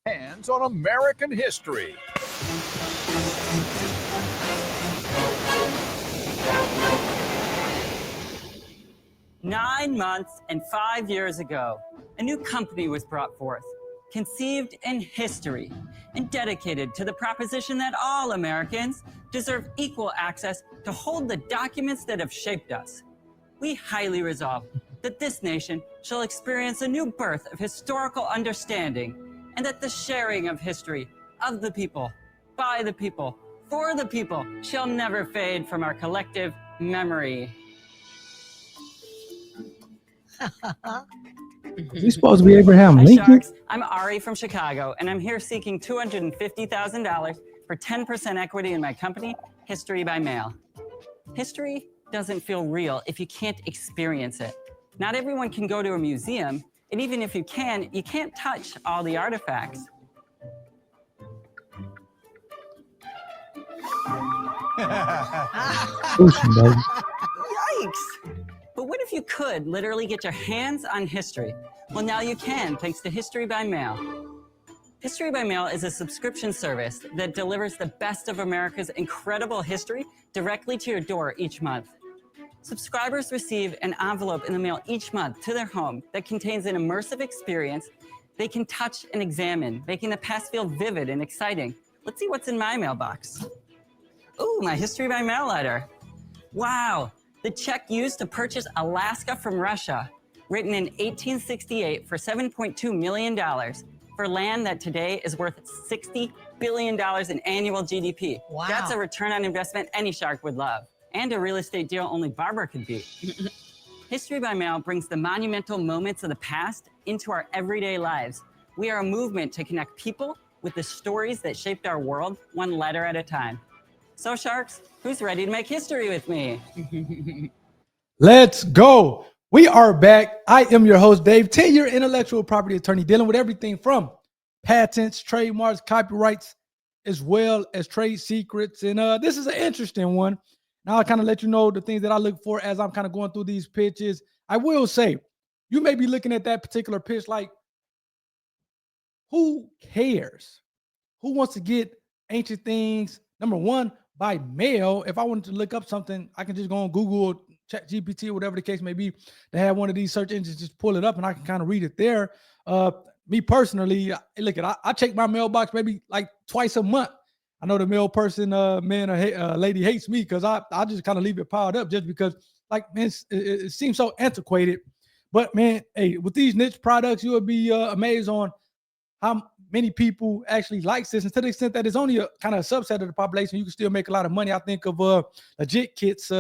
Hands on American history. Nine months and 5 years ago, a new company was brought forth, conceived in history and dedicated to the proposition that all Americans deserve equal access to hold the documents that have shaped us. We highly resolve that this nation shall experience a new birth of historical understanding, and that the sharing of history of the people, by the people, for the people shall never fade from our collective memory. Is he supposed to be Abraham Hi, Lincoln? Sharks. I'm Ari from Chicago, and I'm here seeking $250,000 for 10% equity in my company, History by Mail. History doesn't feel real if you can't experience it. Not everyone can go to a museum, and even if you can't touch all the artifacts. Yikes! But what if you could literally get your hands on history? Well, now you can, thanks to History by Mail. History by Mail is a subscription service that delivers the best of America's incredible history directly to your door each month. Subscribers receive an envelope in the mail each month to their home that contains an immersive experience they can touch and examine, making the past feel vivid and exciting. Let's see what's in my mailbox. Ooh, my History by Mail letter. Wow, the check used to purchase Alaska from Russia, written in 1868 for $7.2 million, for land that today is worth $60 billion in annual GDP. Wow. That's a return on investment any shark would love, and a real estate deal only Barbara could beat. History by Mail brings the monumental moments of the past into our everyday lives. We are a movement to connect people with the stories that shaped our world, one letter at a time. So, Sharks, who's ready to make history with me? Let's go. We are back. I am your host, Dave, 10-year intellectual property attorney dealing with everything from patents, trademarks, copyrights, as well as trade secrets. And this is an interesting one. Now I'll kind of let you know the things that I look for as I'm kind of going through these pitches. I will say, you may be looking at that particular pitch like, who cares? Who wants to get ancient things, number one, by mail? If I wanted to look up something, I can just go on Google, ChatGPT, or whatever the case may be, to have one of these search engines just pull it up and I can kind of read it there. Me personally, look at I check my mailbox maybe like twice a month. I know the mail person, man or lady hates me because I just kind of leave it piled up just because, like, man, it seems so antiquated. But man, hey, with these niche products, you will be amazed on how many people actually likes this, and to the extent that it's only a kind of a subset of the population, you can still make a lot of money. I think of Legit Kits,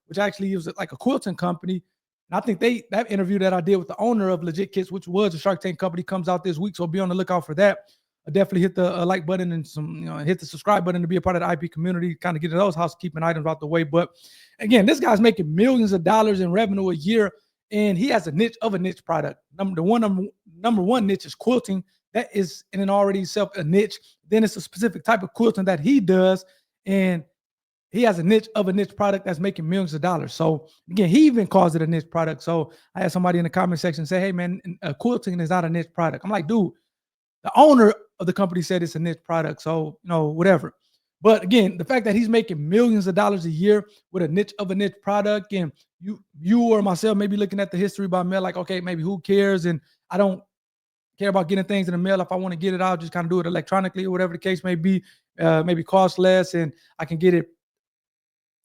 which actually was like a quilting company. And I think that interview that I did with the owner of Legit Kits, which was a Shark Tank company, comes out this week. So be on the lookout for that. Definitely hit the like button and hit the subscribe button to be a part of the IP community, kind of get those housekeeping items out the way. But again, this guy's making millions of dollars in revenue a year, and he has a niche product. Number one niche is quilting. That is in and already itself a niche. Then it's a specific type of quilting that he does, and he has a niche product that's making millions of dollars. So again, he even calls it a niche product. So I had somebody in the comment section say, "Hey man, quilting is not a niche product." I'm like, dude, the owner of the company said it's a niche product. So whatever. But again, the fact that he's making millions of dollars a year with a niche product, and you or myself may be looking at the History by Mail like, okay, maybe who cares? And I don't care about getting things in the mail. If I want to get it, I'll just kind of do it electronically or whatever the case may be. Maybe cost less, and I can get it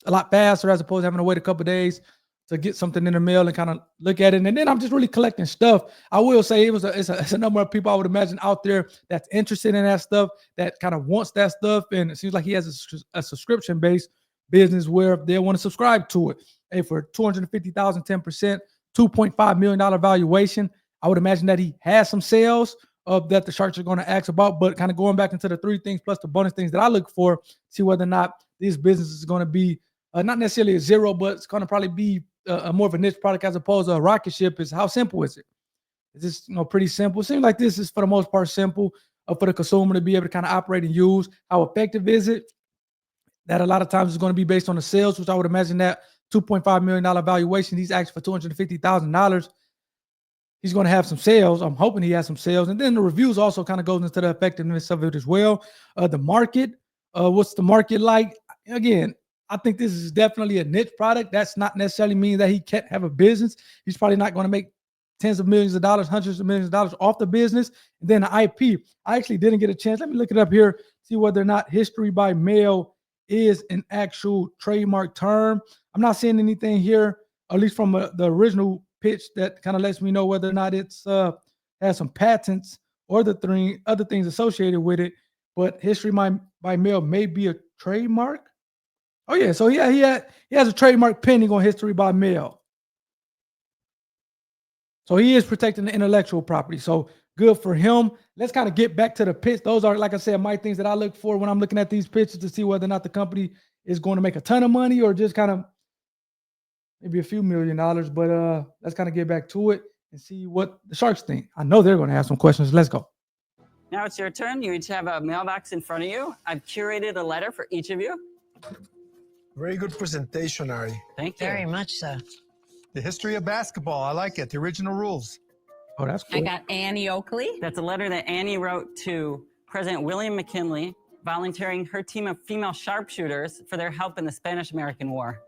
a lot faster as opposed to having to wait a couple of days to get something in the mail and kind of look at it. And then I'm just really collecting stuff. I will say it's a number of people I would imagine out there that's interested in that stuff, that kind of wants that stuff. And it seems like he has a subscription-based business where they want to subscribe to it. Hey, for $250,000, 10%, $2.5 million valuation, I would imagine that he has some sales that the Sharks are going to ask about. But kind of going back into the three things plus the bonus things that I look for, see whether or not this business is going to be not necessarily a zero, but it's going to probably be more of a niche product as opposed to a rocket ship. Is how simple is it? It's just pretty simple. It seems like this is for the most part simple for the consumer to be able to kind of operate and use. How effective is it? That a lot of times is going to be based on the sales, which I would imagine that $2.5 million valuation, he's asking for $250,000. he's going to have some sales. I'm hoping he has some sales. And then the reviews also kind of goes into the effectiveness of it as well. The market, what's the market like? Again, I think this is definitely a niche product. That's not necessarily mean that he can't have a business. He's probably not going to make tens of millions of dollars, hundreds of millions of dollars off the business. And then the IP, I actually didn't get a chance. Let me look it up here, see whether or not history by mail is an actual trademark term. I'm not seeing anything here, at least from the original pitch, that kind of lets me know whether or not it's has some patents or the other things associated with it. But history by mail may be a trademark. Oh yeah, so yeah, he has a trademark pending on history by mail. So he is protecting the intellectual property. So good for him. Let's kind of get back to the pitch. Those are, like I said, my things that I look for when I'm looking at these pitches to see whether or not the company is going to make a ton of money or just kind of maybe a few $1 million. But let's kind of get back to it and see what the Sharks think. I know they're going to have some questions. Let's go. Now it's your turn. You each have a mailbox in front of you. I've curated a letter for each of you. Very good presentation, Ari. Thank you. Very much so. The history of basketball. I like it. The original rules. Oh, that's cool. I got Annie Oakley. That's a letter that Annie wrote to President William McKinley, volunteering her team of female sharpshooters for their help in the Spanish-American War.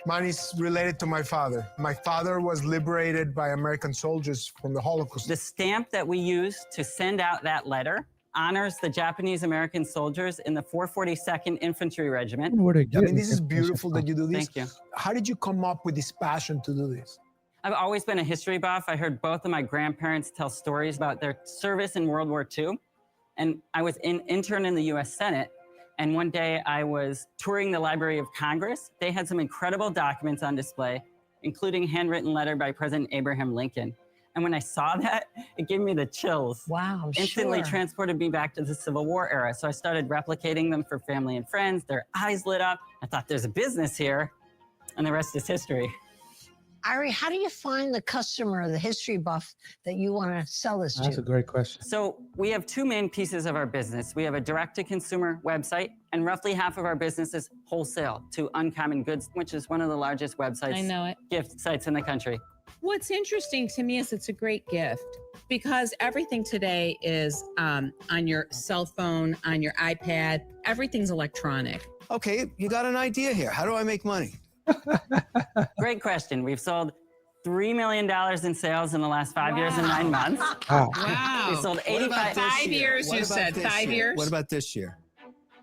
Mine is related to my father. My father was liberated by American soldiers from the Holocaust. The stamp that we use to send out that letter honors the Japanese-American soldiers in the 442nd Infantry Regiment. I mean, this is beautiful that you do this. Thank you. How did you come up with this passion to do this? I've always been a history buff. I heard both of my grandparents tell stories about their service in World War II. And I was an intern in the US Senate. And one day I was touring the Library of Congress. They had some incredible documents on display, including a handwritten letter by President Abraham Lincoln. And when I saw that, it gave me the chills. Wow, Instantly sure. transported me back to the Civil War era. So I started replicating them for family and friends. Their eyes lit up. I thought, there's a business here. And the rest is history. Ari, how do you find the customer, the history buff that you want to sell this to? That's a great question. So we have two main pieces of our business. We have a direct-to-consumer website, and roughly half of our business is wholesale to Uncommon Goods, which is one of the largest websites, I know it. gift sites in the country. What's interesting to me is it's a great gift because everything today is on your cell phone, on your iPad. Everything's electronic. Okay, you got an idea here. How do I make money? Great question. We've sold $3 million in sales in the last 5 years and 9 months. Wow. Wow. We sold What 85. about this 5 year? years, What you about said. this 5 year? years? What about this year?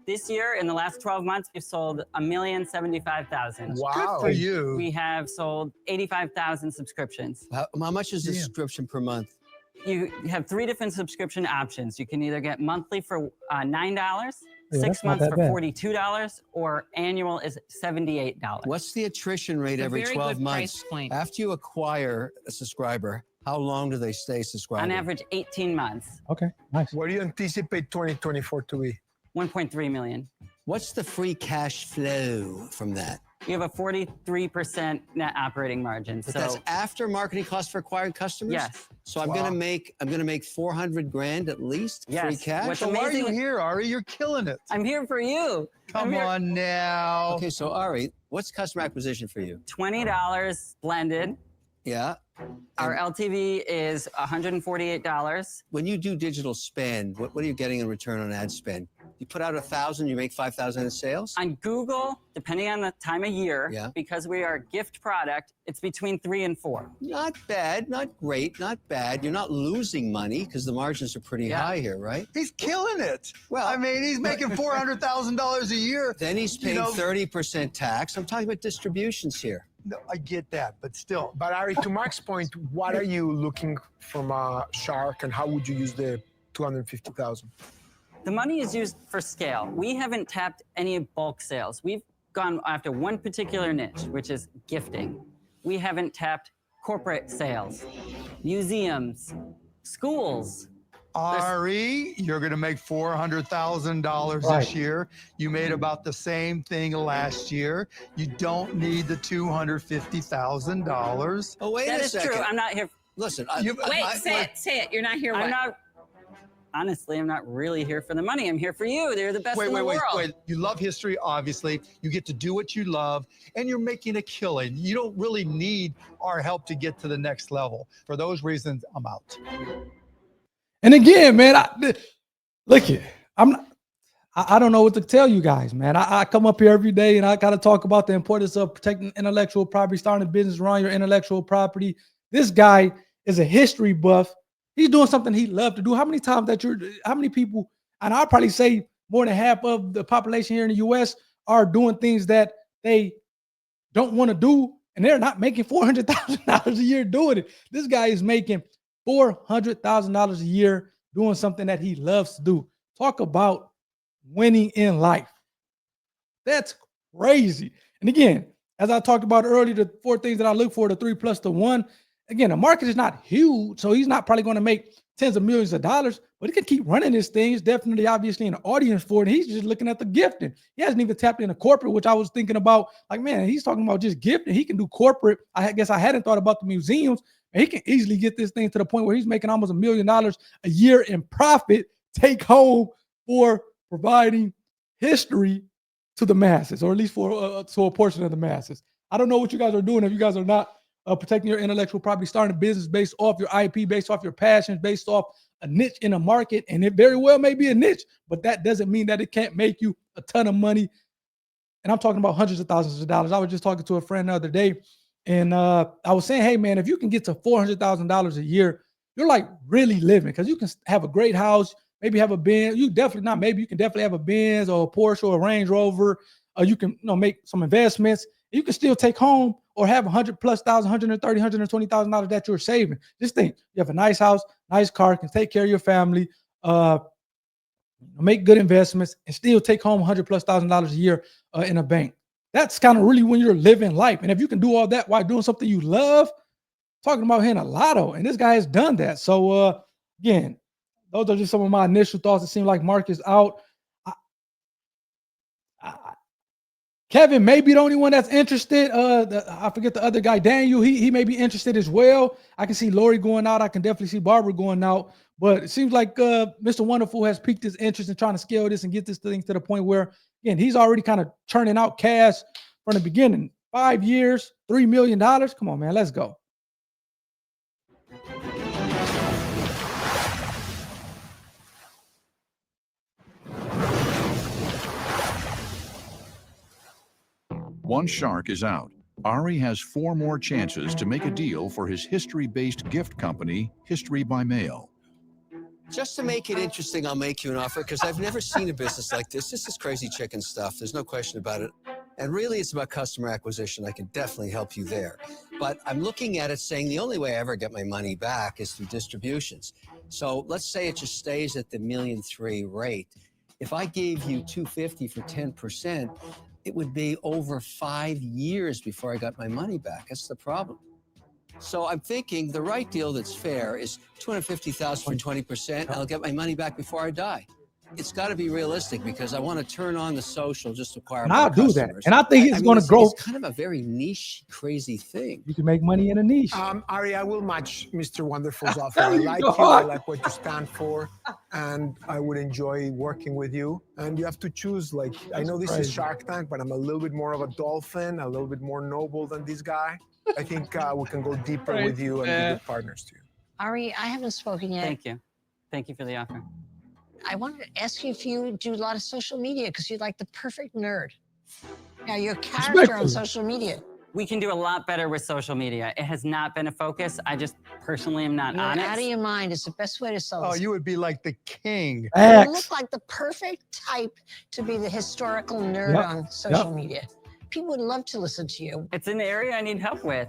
This year, in the last 12 months, we've sold 1,075,000. Wow. Good for you. We have sold 85,000 subscriptions. How much is the subscription per month? You have 3 different subscription options. You can either get monthly for $9, Yeah, 6 that's not months that for bad. $42, or annual is $78. What's the attrition rate It's a every very 12 good price months? point. After you acquire a subscriber, how long do they stay subscribed? On average, 18 months, Okay, nice. What do you anticipate 2024 to be? 1.3 million. What's the free cash flow from that? You have a 43% net operating margin. But So that's after marketing costs for acquiring customers? yes, So I'm Wow. gonna make 400 grand at least free Yes. cash. What's So why are you amazing- here, Ari? You're killing it. I'm here for you. Come on now. Okay, so Ari, what's customer acquisition for you? $20 blended. Yeah. Our And LTV is $148. when you do digital spend, what are you getting in return on ad spend? You put out 1,000, you make 5,000 in sales? On Google, depending on the time of year, Yeah. because we are a gift product, it's between 3 and 4. Not bad, not great, not bad. You're not losing money because the margins are pretty Yeah. high here, right? He's killing it. Well, I mean, he's making $400,000 a year. Then he's paying 30% tax. I'm talking about distributions here. No, I get that, but still. But Ari, to Mark's point, what are you looking from a shark, and how would you use the 250,000? The money is used for scale. We haven't tapped any bulk sales. We've gone after one particular niche, which is gifting. We haven't tapped corporate sales, museums, schools. Ari, you're going to make $400,000 Right. this year. You made about the same thing last year. You don't need the $250,000. Oh, wait That a is second. true. I'm not here. Listen, You- Wait, say it. You're not here. I'm What? not. honestly, I'm not really here for the money. I'm here for you. They're the best in the world. You love history, obviously. You get to do what you love, and you're making a killing. You don't really need our help to get to the next level. For those reasons, I'm out. And again, man, look here. I don't know what to tell you guys, man. I come up here every day and I got to talk about the importance of protecting intellectual property, starting a business around your intellectual property. This guy is a history buff. He's doing something he loved to do. How many people, and I'll probably say more than half of the population here in the US are doing things that they don't want to do, and they're not making $400,000 a year doing it. This guy is making $400,000 a year doing something that he loves to do. Talk about winning in life. That's crazy. And again, as I talked about earlier, the 4 things that I look for, the 3 plus the 1. Again, the market is not huge, so he's not probably going to make tens of millions of dollars, but he can keep running this thing. He's definitely, obviously, an audience for it. He's just looking at the gifting. He hasn't even tapped into corporate, which I was thinking about. Like, man, he's talking about just gifting. He can do corporate. I guess I hadn't thought about the museums. And he can easily get this thing to the point where he's making almost $1 million a year in profit, take home for providing history to the masses, or at least for to a portion of the masses. I don't know what you guys are doing if you guys are not protecting your intellectual property, starting a business based off your IP, based off your passions, based off a niche in a market. And it very well may be a niche, but that doesn't mean that it can't make you a ton of money. And I'm talking about hundreds of thousands of dollars. I was just talking to a friend the other day, and I was saying, hey, man, if you can get to $400,000 a year, you're like really living, because you can have a great house, maybe have a Benz. You can definitely have a Benz or a Porsche or a Range Rover. You can make some investments. You can still take home or have $100,000+, $130,000, $120,000 that you're saving. Just think, you have a nice house, nice car, can take care of your family, make good investments, and still take home $100,000+ a year in a bank. That's kind of really when you're living life. And if you can do all that while doing something you love, talking about hitting a lotto, and this guy has done that. So again, those are just some of my initial thoughts. It seems like Mark is out. Kevin may be the only one that's interested. I forget the other guy, Daniel. He may be interested as well. I can see Lori going out. I can definitely see Barbara going out. But it seems like Mr. Wonderful has piqued his interest in trying to scale this and get this thing to the point where, again, he's already kind of churning out cash from the beginning. 5 years, $3 million. Come on, man. Let's go. One shark is out. Ari has 4 more chances to make a deal for his history-based gift company, History by Mail. Just to make it interesting, I'll make you an offer, because I've never seen a business like this. This is crazy chicken stuff. There's no question about it. And really, it's about customer acquisition. I can definitely help you there. But I'm looking at it saying the only way I ever get my money back is through distributions. So let's say it just stays at the $1.3 million rate. If I gave you $250 for 10%, it would be over 5 years before I got my money back. That's the problem. So I'm thinking the right deal that's fair is $250,000 for 20%. I'll get my money back before I die. It's got to be realistic, because I want to turn on the social just to acquire more customers. And I'll do that. And I think it's going to grow. It's kind of a very niche, crazy thing. You can make money in a niche. Ari, I will match Mr. Wonderful's offer. I like you. I like what you stand for, and I would enjoy working with you. And you have to choose. Like, I know this is Shark Tank, but I'm a little bit more of a dolphin, a little bit more noble than this guy. I think we can go deeper with you and be good partners to you. Ari, I haven't spoken yet. Thank you. Thank you for the offer. I wanted to ask you if you do a lot of social media, because you're like the perfect nerd. Now, you're a character on social media. We can do a lot better with social media. It has not been a focus. I just personally am not on it. Out of your mind. It's the best way to sell this. Oh, you would be like the king. You look like the perfect type to be the historical nerd on social media. People would love to listen to you. It's an area I need help with.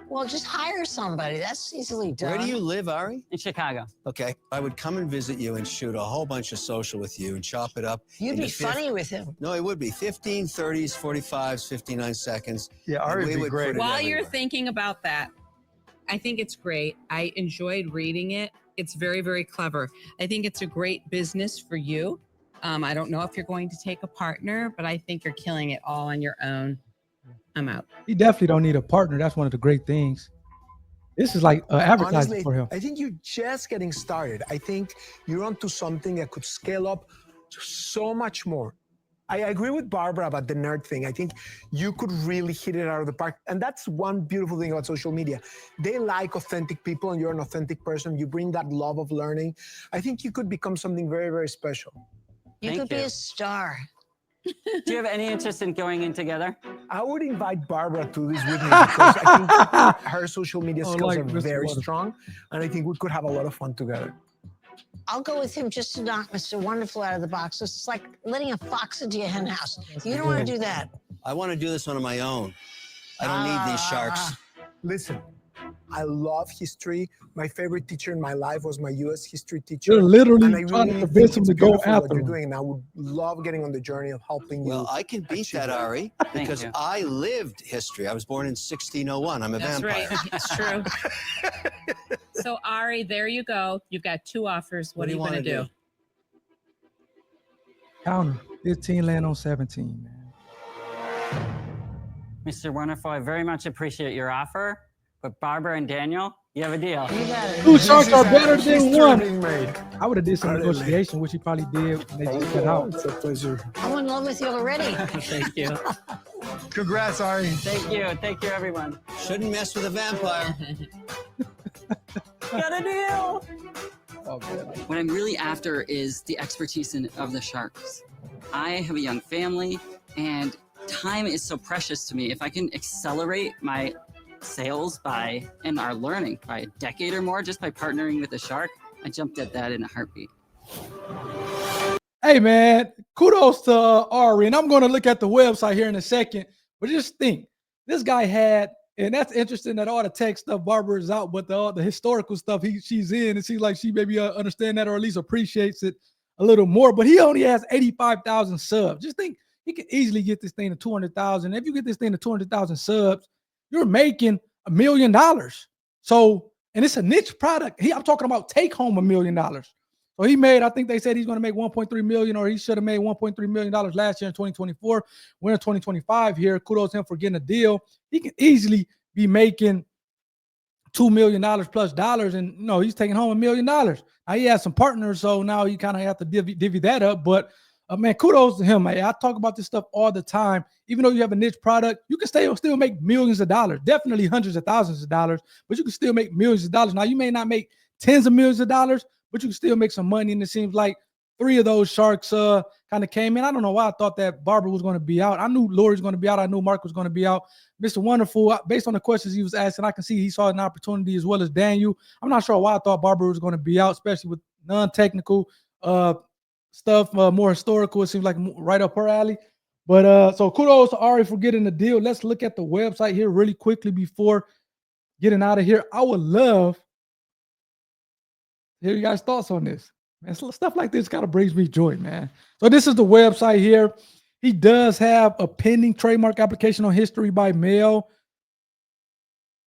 Well, just hire somebody. That's easily done. Where do you live, Ari? In Chicago. Okay, I would come and visit you and shoot a whole bunch of social with you and chop it up. You'd be funny with him. No, it would be 15, 30s, 45s, 59 seconds. Yeah, Ari would be great. While you're thinking about that, I think it's great. I enjoyed reading it. It's very, very clever. I think it's a great business for you. I don't know if you're going to take a partner, but I think you're killing it all on your own. I'm out. You definitely don't need a partner. That's one of the great things. This is like advertising Honestly, for him. I think you're just getting started. I think you're onto something that could scale up so much more. I agree with Barbara about the nerd thing. I think you could really hit it out of the park. And that's one beautiful thing about social media. They like authentic people, and you're an authentic person. You bring that love of learning. I think you could become something very, very special. You Thank could be you. a star. Do you have any interest in going in together? I would invite Barbara to this with me because I think her social media Oh, skills like are Mr. very Wonderful. strong, and I think we could have a lot of fun together. I'll go with him just to knock Mr. Wonderful out of the box. It's like letting a fox into your hen house. You don't want to do that. I want to do this one on my own. I don't need these sharks. Listen, I love history. My favorite teacher in my life was my U.S. history teacher. You're literally and I trying to really convince think him it's to go beautiful what after you're him. doing, and I would love getting on the journey of helping you. Well, I can beat achieve that, it. Ari, Thank because you. I lived history. I was born in 1601. I'm a That's vampire. right. It's true. So Ari, there you go. You've got 2 offers. What are you going to do? Counter 15 land on 17, man. Mr. Wonderful, I very much appreciate your offer, but Barbara and Daniel, you have a deal. You got it. Two sharks are This is better than history one. being made. I would have did some Hallelujah. negotiation, which he probably did when they just got out. It's a pleasure. I'm in love with you already. Thank you. Congrats, Ari. Thank you. Thank you, everyone. Shouldn't mess with a vampire. Got a deal. Oh, man. What I'm really after is the expertise of the sharks. I have a young family, and time is so precious to me. If I can accelerate my sales and our learning by a decade or more just by partnering with a shark, I jumped at that in a heartbeat. Hey, man, kudos to Ari. And I'm going to look at the website here in a second. But just think, this guy had, and that's interesting that all the tech stuff Barbara is out, but the historical stuff she's in, it seems like she maybe understand that or at least appreciates it a little more. But he only has 85,000 subs. Just think, he could easily get this thing to 200,000. If you get this thing to 200,000 subs, you're making $1 million. So, and it's a niche product. I'm talking about take home $1 million. So he made, I think they said he's going to make 1.3 million, or he should have made $1.3 million last year in 2024. We're in 2025 here. Kudos to him for getting a deal. He can easily be making $2 million plus dollars, and he's taking home $1 million. Now he has some partners, so now you kind of have to divvy that up. But man, kudos to him. Man. I talk about this stuff all the time. Even though you have a niche product, you can still make millions of dollars, definitely hundreds of thousands of dollars, but you can still make millions of dollars. Now, you may not make tens of millions of dollars, but you can still make some money. And it seems like 3 of those sharks kind of came in. I don't know why I thought that Barbara was going to be out. I knew Lori was going to be out. I knew Mark was going to be out. Mr. Wonderful, based on the questions he was asking, I can see he saw an opportunity as well as Daniel. I'm not sure why I thought Barbara was going to be out, especially with non-technical stuff, more historical. It seems like right up her alley. But so kudos to Ari for getting the deal. Let's look at the website here really quickly before getting out of here. I would love to hear you guys' thoughts on this. Man, stuff like this kind of brings me joy, man. So this is the website here. He does have a pending trademark application on History by Mail.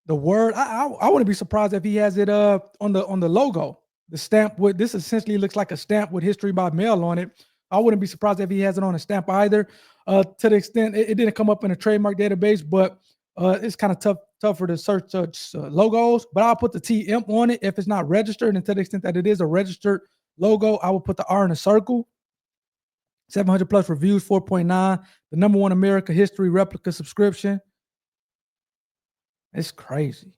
The word, I wouldn't be surprised if he has it on the logo. The stamp with this essentially looks like a stamp with History by Mail on it. I wouldn't be surprised if he has it on a stamp either. To the extent it didn't come up in a trademark database, but it's kind of tougher to search logos. But I'll put the TM on it if it's not registered. And to the extent that it is a registered logo, I will put the R in a circle. 700 plus reviews, 4.9. The #1 America History Replica subscription. It's crazy.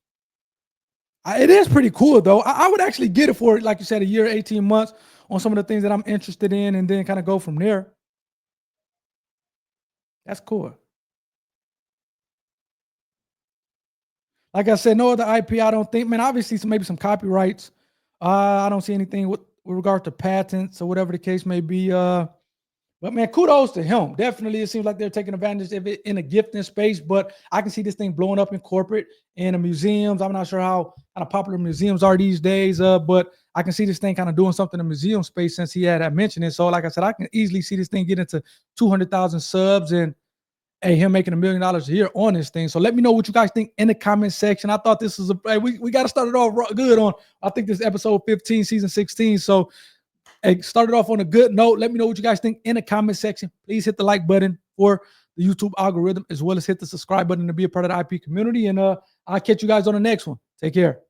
It is pretty cool, though. I would actually get it for, like you said, a year, 18 months on some of the things that I'm interested in, and then kind of go from there. That's cool. Like I said, no other IP, I don't think. Man, obviously, maybe some copyrights. I don't see anything with regard to patents or whatever the case may be. But man, kudos to him. Definitely, it seems like they're taking advantage of it in a gifting space. But I can see this thing blowing up in corporate and in museums. I'm not sure how kind of popular museums are these days, but I can see this thing kind of doing something in the museum space since he had mentioned it. So, like I said, I can easily see this thing getting to 200,000 subs and him making $1 million a year on this thing. So let me know what you guys think in the comment section. I thought this was we got to start it off good on. I think this is episode 15, season 16. So started off on a good note. Let me know what you guys think in the comment section. Please hit the like button for the YouTube algorithm, as well as hit the subscribe button to be a part of the IP community. And I'll catch you guys on the next one. Take care.